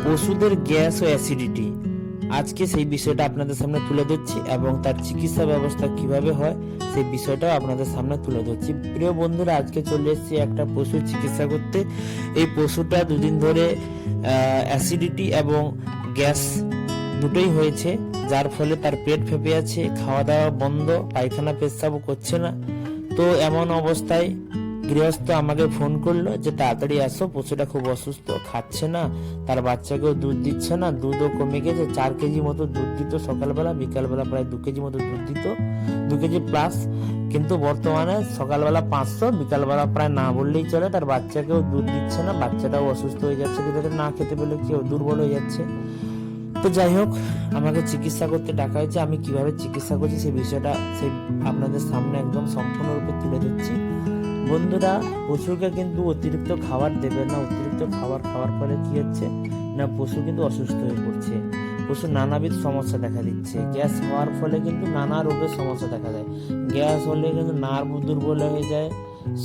পশুদের গ্যাস ও অ্যাসিডিটি, আজকে সেই বিষয়টা আপনাদের সামনে তুলে ধরছি এবং তার চিকিৎসা ব্যবস্থা কিভাবে হয় সেই বিষয়টাও আপনাদের সামনে তুলে ধরছি। প্রিয় বন্ধুরা, আজকে চলে এসেছি একটা পশুর চিকিৎসা করতে। এই পশুটা দুদিন ধরে অ্যাসিডিটি এবং গ্যাস দুটোই হয়েছে, যার ফলে তার পেট ফেঁপে আছে, খাওয়া দাওয়া বন্ধ, পায়খানা পেচ্ছাবও করছে না। তো এমন অবস্থায় গৃহস্থ আমাকে ফোন করলো যে তাড়াতাড়ি আসো, পশুটা খুব অসুস্থ, খাচ্ছে না, তার বাচ্চাকেও দুধ দিচ্ছে না, দুধও কমে গেছে। 4 কেজি মতো দুধ দিত সকালবেলা, বিকালবেলা প্রায় 2 কেজি মতো দুধ দিত, 2 কেজি প্লাস। কিন্তু বর্তমানে সকালবেলা 500, বিকালবেলা প্রায় না বললেই চলে। তার বাচ্চাকেও দুধ দিচ্ছে না, বাচ্চাটাও অসুস্থ হয়ে যাচ্ছে, কিন্তু না খেতে পেলে কেউ দুর্বল হয়ে যাচ্ছে। তো যাই হোক, আমাকে চিকিৎসা করতে ডাকা হয়েছে। আমি কিভাবে চিকিৎসা করছি সেই বিষয়টা আপনাদের সামনে একদম সম্পূর্ণরূপে তুলে দিচ্ছি। বন্ধুরা, পশুকে কিন্তু অতিরিক্ত খাবার দেবেন না। অতিরিক্ত খাবার খাওয়ার ফলে কি হচ্ছে না, পশু কিন্তু অসুস্থ হয়ে পড়ছে, পশু নানাবিধ সমস্যা দেখা দিচ্ছে। গ্যাস হওয়ার ফলে কিন্তু নানা রোগের সমস্যা দেখা যায়। গ্যাস হলে কিন্তু নার্ভ দুর্বল হয়ে যায়,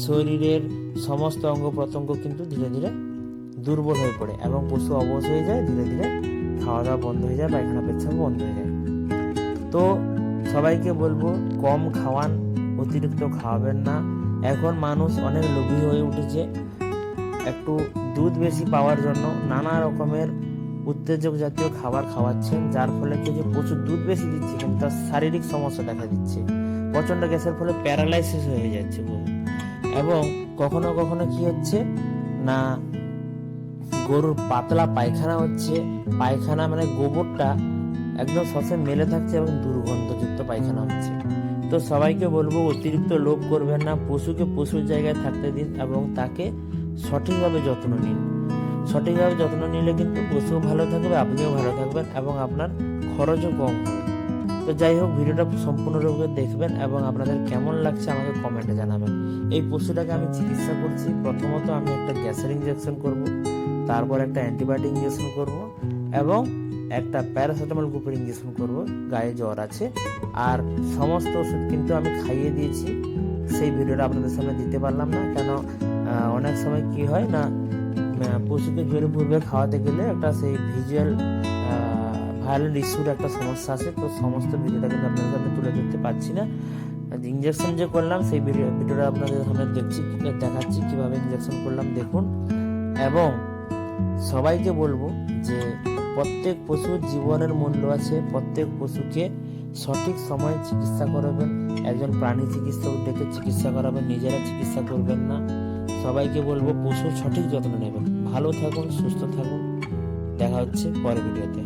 শরীরের সমস্ত অঙ্গ প্রত্যঙ্গ কিন্তু ধীরে ধীরে দুর্বল হয়ে পড়ে এবং পশু অবশ হয়ে যায়, ধীরে ধীরে খাওয়া দাওয়া বন্ধ হয়ে যায়, পায়খানা পেচ্ছাপ বন্ধ হয়ে যায়। তো সবাইকে বলবো, কম খাওয়ান, অতিরিক্ত খাওয়াবেন না। এখন মানুষ অনেক লোভী হয়ে উঠেছে, একটু দুধ বেশি পাওয়ার জন্য নানা রকমের উত্তেজক জাতীয় খাবার খাওয়াচ্ছেন, যার ফলে কি যে প্রচুর দুধ বেশি দিচ্ছে কিন্তু তার শারীরিক সমস্যা দেখা দিচ্ছে। প্রচন্ড গ্যাসের ফলে প্যারালাইসিস হয়ে যাচ্ছে এবং কখনো কখনো কি হচ্ছে না, গরুর পাতলা পায়খানা হচ্ছে, পায়খানা মানে গোবরটা একদম সবসময় মেলে থাকছে এবং দুর্গন্ধযুক্ত পায়খানা হচ্ছে। তো সবাইকে বলবো, অতিরিক্ত লোভ করবেন না, পশুকে পশুর জায়গায় থাকতে দিন এবং তাকে সঠিকভাবে যত্ন নিন। সঠিকভাবে যত্ন নিলে কিন্তু পশুও ভালো থাকবে, আপনিও ভালো থাকবেন এবং আপনার খরচও কম হবে। তো যাই হোক, ভিডিওটা সম্পূর্ণরূপে দেখবেন এবং আপনাদের কেমন লাগছে আমাকে কমেন্টে জানাবেন। এই পশুটাকে আমি চিকিৎসা করছি। প্রথমত আমি একটা গ্যাসের ইঞ্জেকশন করব, তারপর একটা অ্যান্টিবায়োটিক ইঞ্জেকশন করব এবং একটা প্যারাসিটামল গ্রুপের ইঞ্জেকশন করব, গায়ে জ্বর আছে। আর সমস্ত ওষুধ কিন্তু আমি খাইয়ে দিয়েছি। সেই ভিডিওটা আপনাদের সামনে দিতে পারলাম না, কেন অনেক সময় কি হয় না, পশুকে জোরে পূর্বে খাওয়াতে গেলে একটা সেই ভিজুয়াল ভায়োলেন্ট ইস্যুর একটা সমস্যা আছে। তো সমস্ত ভিডিওটা কিন্তু আপনাদের সামনে তুলে ধরতে পারছি না। ইঞ্জেকশন যে করলাম সেই ভিডিওটা আপনাদের সামনে দেখাচ্ছি কিভাবে ইঞ্জেকশন করলাম, দেখুন। এবং সবাইকে বলবো যে প্রত্যেক পশুর জীবনের মূল্য আছে, প্রত্যেক পশুকে সঠিক সময়ে চিকিৎসা করাবেন, একজন প্রাণী চিকিৎসক ডেকে চিকিৎসা করাবেন, নিজেরা চিকিৎসা করবেন না। সবাইকে বলবো পশুর সঠিক যত্ন নেবেন। ভালো থাকুন, সুস্থ থাকুন, দেখা হচ্ছে পরের ভিডিওতে।